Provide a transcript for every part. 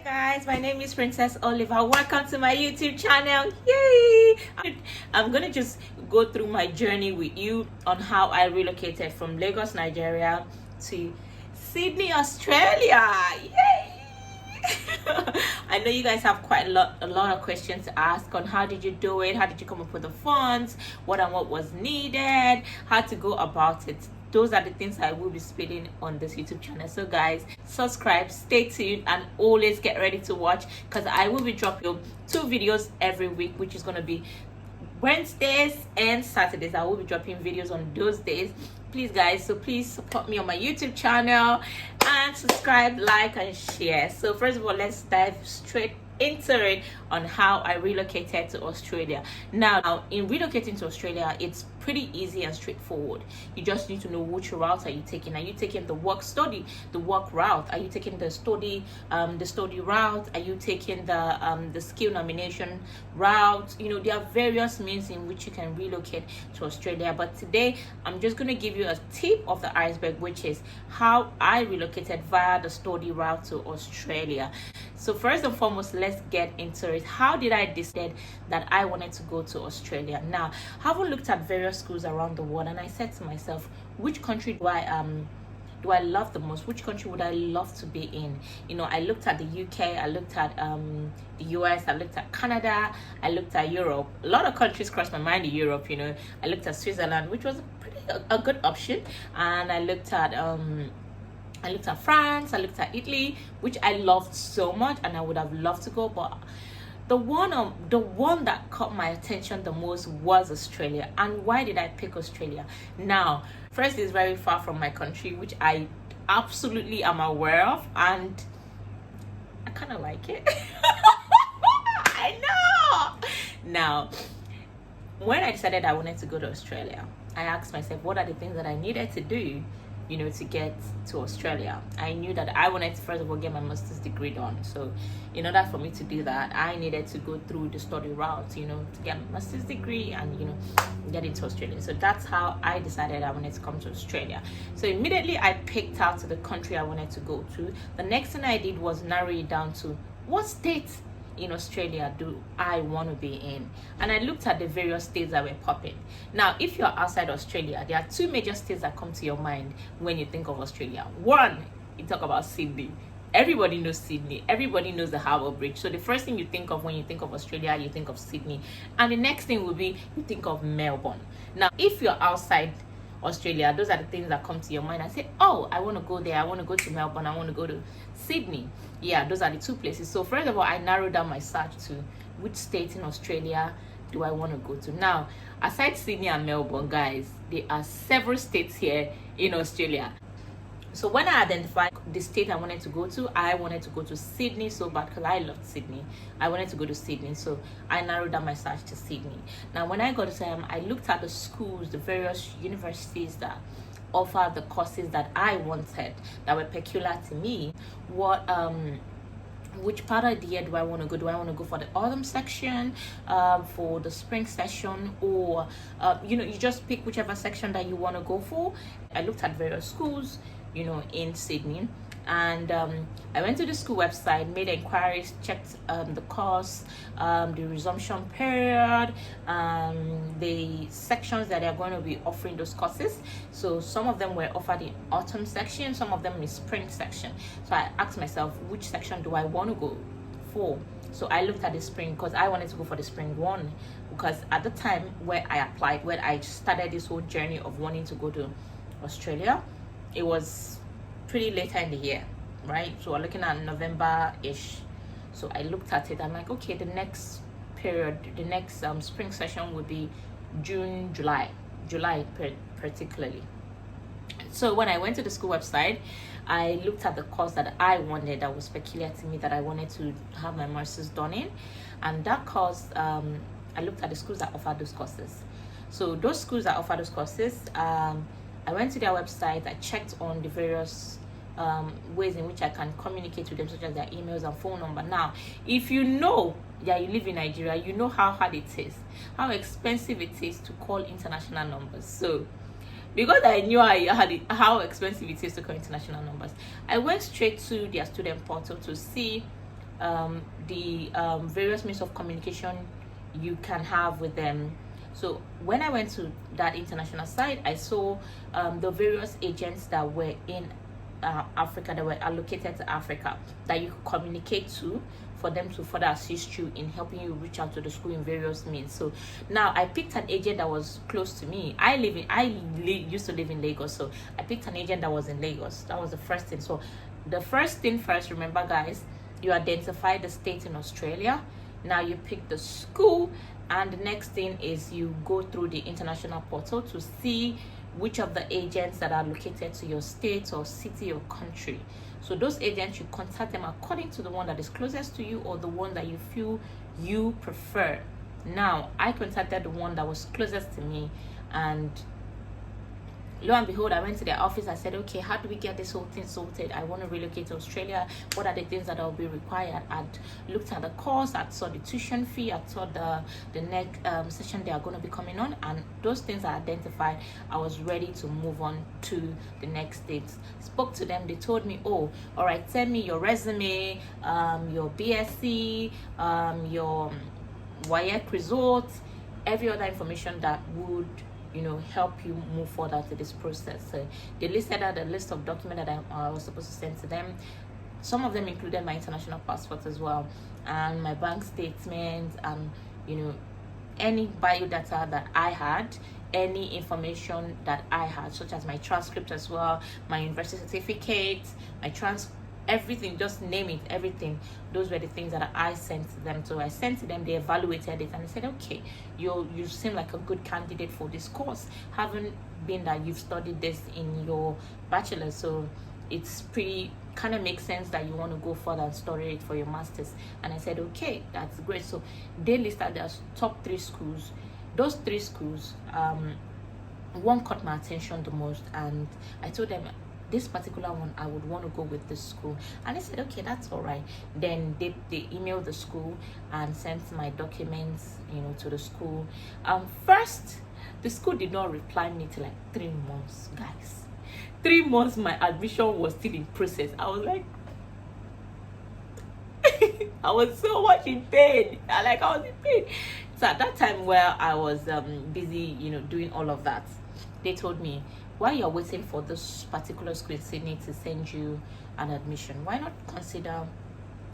Guys, my name is Princess Oliver. Welcome to my YouTube channel. Yay! I'm gonna just go through my journey with you on how I relocated from Lagos, Nigeria to Sydney, Australia. Yay! I know you guys have quite a lot of questions to ask on how did you do it, how did you come up with the funds, what was needed, how to go about it. Those are the things I will be spilling on this YouTube channel. So guys, subscribe, stay tuned, and always get ready to watch, because I will be dropping 2 videos every week, which is going to be Wednesdays and Saturdays. I will be dropping videos on those days. Please guys, so please support me on my YouTube channel and subscribe, like, and share. So first of all, let's dive straight into it on how I relocated to Australia. Now in relocating to Australia, it's pretty easy and straightforward. You just need to know which route are you taking. Are you taking the work route? Are you taking the study route? Are you taking the skill nomination route? You know, there are various means in which you can relocate to Australia, but today I'm just going to give you a tip of the iceberg, which is how I relocated via the study route to Australia. So first and foremost, let's get into it. How did I decide that I wanted to go to Australia? Now, having looked at various schools around the world, and I said to myself, which country do I love the most? Which country would I love to be in? You know, I looked at the UK, I looked at the US, I looked at Canada, I looked at Europe. A lot of countries crossed my mind in Europe. You know, I looked at Switzerland, which was a good option, and I looked at France, I looked at Italy, which I loved so much, and I would have loved to go, but the one that caught my attention the most was Australia. And why did I pick Australia? Now, first, it's very far from my country, which I absolutely am aware of, and I kind of like it. I know. Now, when I decided I wanted to go to Australia, I asked myself, what are the things that I needed to do, you know, to get to Australia? I knew that I wanted to first of all get my master's degree done. So in order for me to do that, I needed to go through the study route, you know, to get my master's degree and, you know, get into Australia. So that's how I decided I wanted to come to Australia. So immediately I picked out the country I wanted to go to. The next thing I did was narrow it down to what state in Australia do I want to be in, and I looked at the various states that were popping. Now, if you're outside Australia, there are 2 major states that come to your mind when you think of Australia. One, you talk about Sydney. Everybody knows Sydney. Everybody knows the Harbour Bridge. So the first thing you think of when you think of Australia, you think of Sydney, and the next thing will be you think of Melbourne. Now, if you're outside Australia, those are the things that come to your mind. I say, oh, I want to go there, I want to go to Melbourne, I want to go to Sydney. Yeah, those are the 2 places. So first of all, I narrowed down my search to which state in Australia do I want to go to. Now, aside Sydney and Melbourne, guys, there are several states here in Australia. So when I identified the state I wanted to go to, I wanted to go to Sydney so bad, because I loved Sydney. I wanted to go to Sydney, so I narrowed down my search to Sydney. Now, when I got to them, I looked at the schools, the various universities that offer the courses that I wanted, that were peculiar to me. Which part of the year do I want to go? Do I want to go for the autumn section, for the spring session, or you know, you just pick whichever section that you want to go for. I looked at various schools, you know, in Sydney, and I went to the school website, made inquiries, checked the course, the resumption period, the sections that they're going to be offering those courses. So some of them were offered in autumn section, some of them in spring section. So I asked myself, which section do I want to go for? So I looked at the spring, because I wanted to go for the spring one, because at the time where I applied, when I started this whole journey of wanting to go to Australia, it was pretty later in the year, right? So we're looking at November-ish. So I looked at it, I'm like, okay, the next period, the next spring session would be June, July particularly. So when I went to the school website, I looked at the course that I wanted, that was peculiar to me, that I wanted to have my master's done in, and that course, I looked at the schools that offer those courses. So those schools that offer those courses, I went to their website, I checked on the various ways in which I can communicate with them, such as their emails and phone number. Now, if you know that you live in Nigeria, you know how hard it is, how expensive it is to call international numbers. So because I knew how expensive it is to call international numbers, I went straight to their student portal to see the various means of communication you can have with them. So when I went to that international site, I saw the various agents that were in Africa, that were allocated to Africa, that you could communicate to, for them to further assist you in helping you reach out to the school in various means. So now I picked an agent that was close to me. Used to live in Lagos, so I picked an agent that was in Lagos. That was the first thing. So the first thing first, remember guys, you identify the state in Australia. Now you pick the school, and the next thing is you go through the international portal to see which of the agents that are located to your state or city or country. So those agents, you contact them according to the one that is closest to you or the one that you feel you prefer. Now I contacted the one that was closest to me, and lo and behold, I went to their office. I said, okay, how do we get this whole thing sorted? I want to relocate to Australia. What are the things that will be required? I'd looked at the course, I saw the tuition fee, I saw the next session they are going to be coming on, and those things I identified. I was ready to move on to the next stage. Spoke to them. They told me, oh, all right, send me your resume, your BSc, your WIEC results, every other information that would help you move further to this process. So they listed out a list of documents that I was supposed to send to them. Some of them included my international passport as well, and my bank statement, and any biodata that I had, any information that I had, such as my transcript as well, my university certificate, my everything, just name it, everything. Those were the things that I sent to them. So I sent to them, they evaluated it, and they said, okay, you seem like a good candidate for this course, haven't been that you've studied this in your bachelor, so it's pretty kind of makes sense that you want to go further and study it for your masters. And I said, okay, that's great. So they listed their top 3 schools. Those 3 schools, one caught my attention the most, and I told them, this particular one, I would want to go with this school. And they said, okay, that's all right. Then they emailed the school and sent my documents to the school. First, the school did not reply me till like 3 months, guys. 3 months my admission was still in process. I was like I was so much in pain. I was in pain. So at that time where I was busy doing all of that, they told me, while you're waiting for this particular school in Sydney to send you an admission, why not consider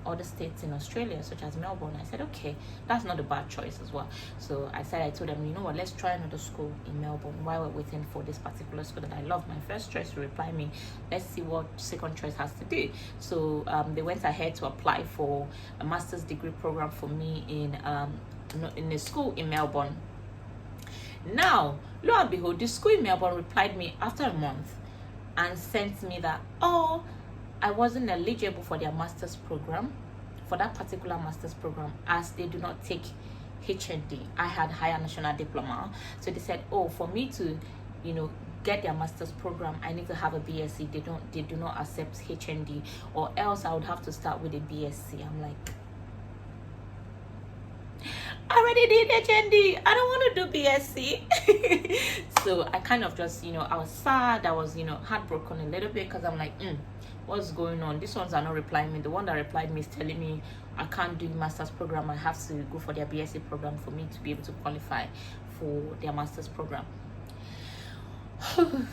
other states in Australia, such as Melbourne? I said, okay, that's not a bad choice as well. So I told them, you know what, let's try another school in Melbourne while we're waiting for this particular school that I love, my first choice, to reply me. Let's see what second choice has to do. So they went ahead to apply for a master's degree program for me in a school in Melbourne. Now, lo and behold, the school in Melbourne replied me after a month and sent me that, oh, I wasn't eligible for their master's program, for that particular master's program, as they do not take HND. I had higher national diploma. So they said, oh, for me to, get their master's program, I need to have a BSc. They do not accept HND, or else I would have to start with a BSc. I'm like, I already did HND. I don't want to do BSc. So I kind of just, I was sad. I was, heartbroken a little bit, because I'm like, what's going on? These ones are not replying me. The one that replied me is telling me I can't do master's program. I have to go for their BSc program for me to be able to qualify for their master's program.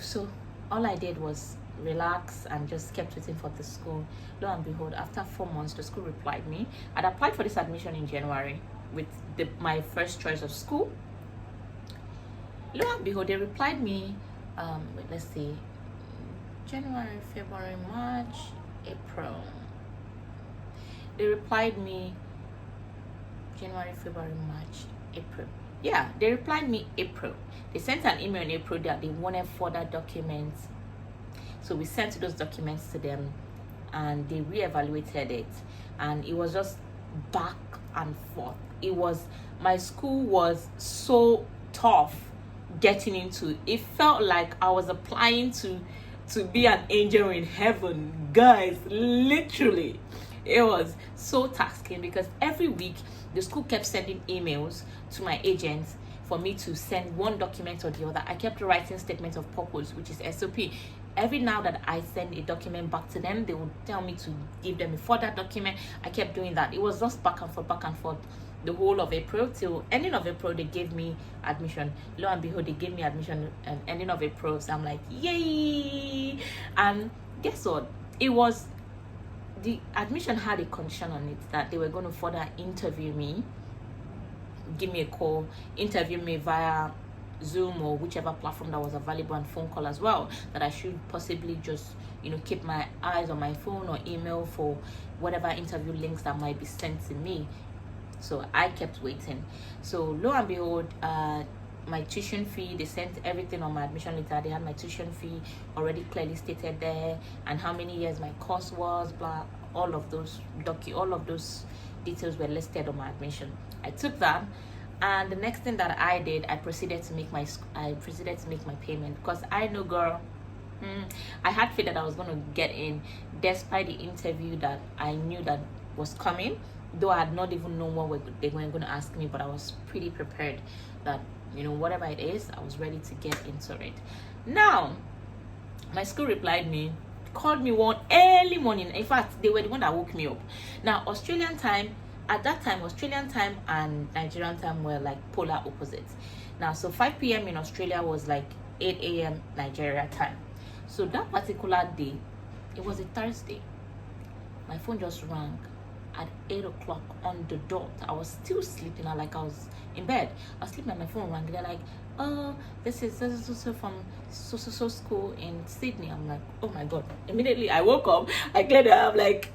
So all I did was relax and just kept waiting for the school. Lo and behold, after 4 months, the school replied me. I'd applied for this admission in January with my first choice of school. Lo and behold, they replied me, let's see, January, February, March, April. They replied me January, February, March, April. Yeah, they replied me April. They sent an email in April that they wanted further documents. So we sent those documents to them, and they reevaluated it, and it was just back and forth. My school was so tough getting into. It felt like I was applying to be an angel in heaven, guys. Literally, it was so taxing, because every week the school kept sending emails to my agents for me to send one document or the other. I kept writing statement of purpose, which is SOP. every now that I send a document back to them, they would tell me to give them a further document. I kept doing that. It was just back and forth the whole of April. Till ending of April, they gave me admission. Lo and behold, they gave me admission ending of April. So I'm like, yay! And guess what? It was, the admission had a condition on it that they were going to further interview me, give me a call, interview me via Zoom or whichever platform that was available, and phone call as well, that I should possibly just, you know, keep my eyes on my phone or email for whatever interview links that might be sent to me. So I kept waiting. So lo and behold, my tuition fee, they sent everything on my admission letter. They had my tuition fee already clearly stated there, and how many years my course was, blah, all of those details were listed on my admission. I took that, and the next thing that I did, I proceeded to make my payment, because I know, girl, I had faith that I was going to get in, despite the interview that I knew that was coming, though I had not even known what they were going to ask me. But I was pretty prepared that, you know, whatever it is, I was ready to get into it. Now, my school called me one early morning. In fact, they were the one that woke me up. Now, Australian time, at that time, Australian time and Nigerian time were like polar opposites. Now, so 5 p.m. in Australia was like 8 a.m. Nigeria time. So that particular day, it was a Thursday, my phone just rang at 8 o'clock on the dot. I was still sleeping. I was in bed. I was sleeping and my phone rang. They're like, oh, this is so from so school in Sydney. I'm like, oh my God. Immediately I woke up. I cleared it. I'm like,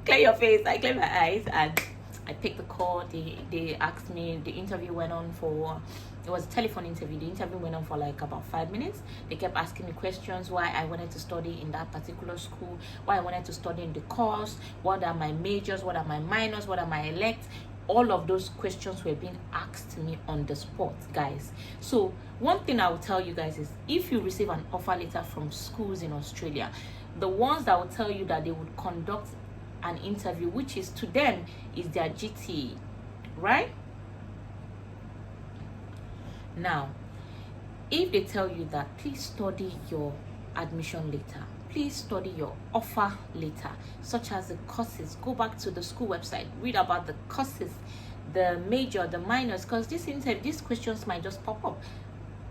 clear your face. I cleared my eyes and I picked the call. They asked me. The interview went on for, it was a telephone interview. The interview went on for like about 5 minutes. They kept asking me questions, why I wanted to study in that particular school, why I wanted to study in the course, what are my majors, what are my minors, what are my elects. All of those questions were being asked to me on the spot, guys. So one thing I will tell you guys is, if you receive an offer letter from schools in Australia, the ones that will tell you that they would conduct an interview, which is to them is their GT, right? Now, if they tell you that, please study your admission letter, please study your offer letter, such as the courses, go back to the school website, read about the courses, the major, the minors, because these questions might just pop up.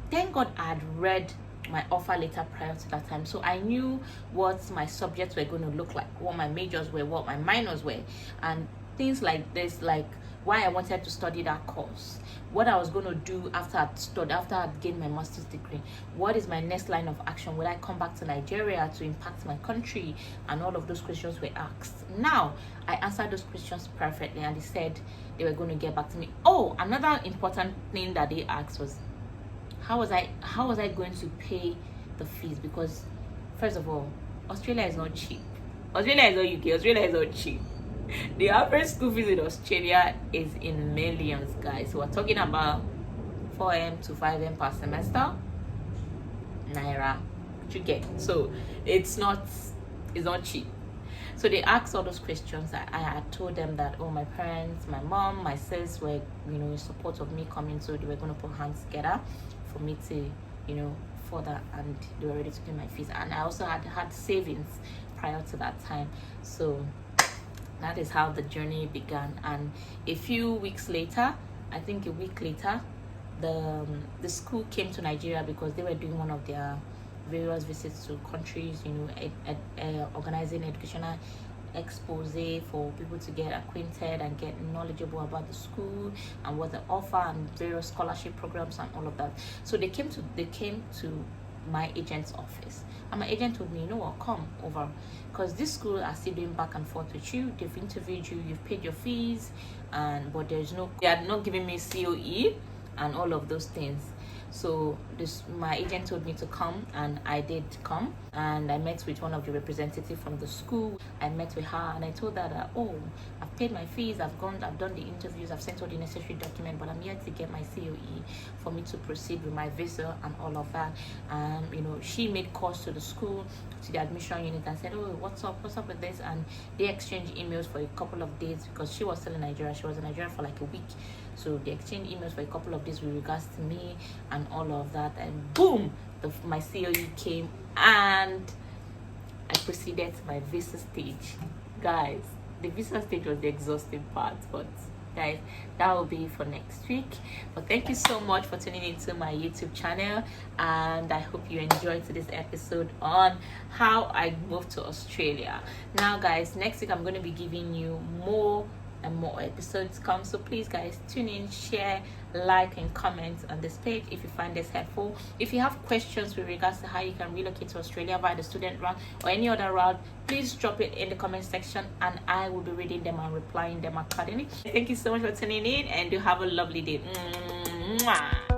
Thank God I had read my offer letter prior to that time, so I knew what my subjects were going to look like, what my majors were, what my minors were, and things like this, like why I wanted to study that course, what I was going to do after I'd gained my master's degree, what is my next line of action, will I come back to Nigeria to impact my country, and all of those questions were asked. Now, I answered those questions perfectly, and they said they were going to get back to me. Oh, another important thing that they asked was, how was I going to pay the fees? Because first of all, Australia is not cheap. Australia is not UK. Australia is not cheap. The average school fees in Australia is in millions, guys. So we're talking about 4M to 5M per semester, naira, you get. So it's not cheap. So they asked all those questions. I had told them that, oh, my parents, my mom, my sis were, you know, in support of me coming, so they were going to put hands together for me to, you know, further, and they were ready to pay my fees. And I also had savings prior to that time. So that is how the journey began. And a few weeks later, I think a week later, the school came to Nigeria because they were doing one of their various visits to countries, you know, organizing educational expose for people to get acquainted and get knowledgeable about the school and what they offer and various scholarship programs and all of that. So they came to my agent's office, and my agent told me, you know what, come over, because this school are still doing back and forth with you. They've interviewed you, you've paid your fees, but they are not giving me COE and all of those things. So my agent told me to come, and I did come, and I met with one of the representatives from the school. I met with her, and I told her that, oh, I've paid my fees, I've done the interviews, I've sent all the necessary documents, but I'm yet to get my COE for me to proceed with my visa and all of that. You know, she made calls to the school, to the admission unit, and said, oh, what's up with this? And they exchanged emails for a couple of days, because she was still in Nigeria. She was in Nigeria for like a week. So they exchanged emails for a couple of days with regards to me and all of that, and boom, my COE came and I proceeded to my visa stage. Guys, the visa stage was the exhausting part, but guys, that will be for next week. But thank you so much for tuning into my YouTube channel, and I hope you enjoyed this episode on how I moved to Australia. Now guys, next week I'm going to be giving you more and more episodes come, so please guys, tune in, share, like and comment on this page if you find this helpful. If you have questions with regards to how you can relocate to Australia via the student route or any other route, please drop it in the comment section and I will be reading them and replying them accordingly. Thank you so much for tuning in, and do have a lovely day. Mwah.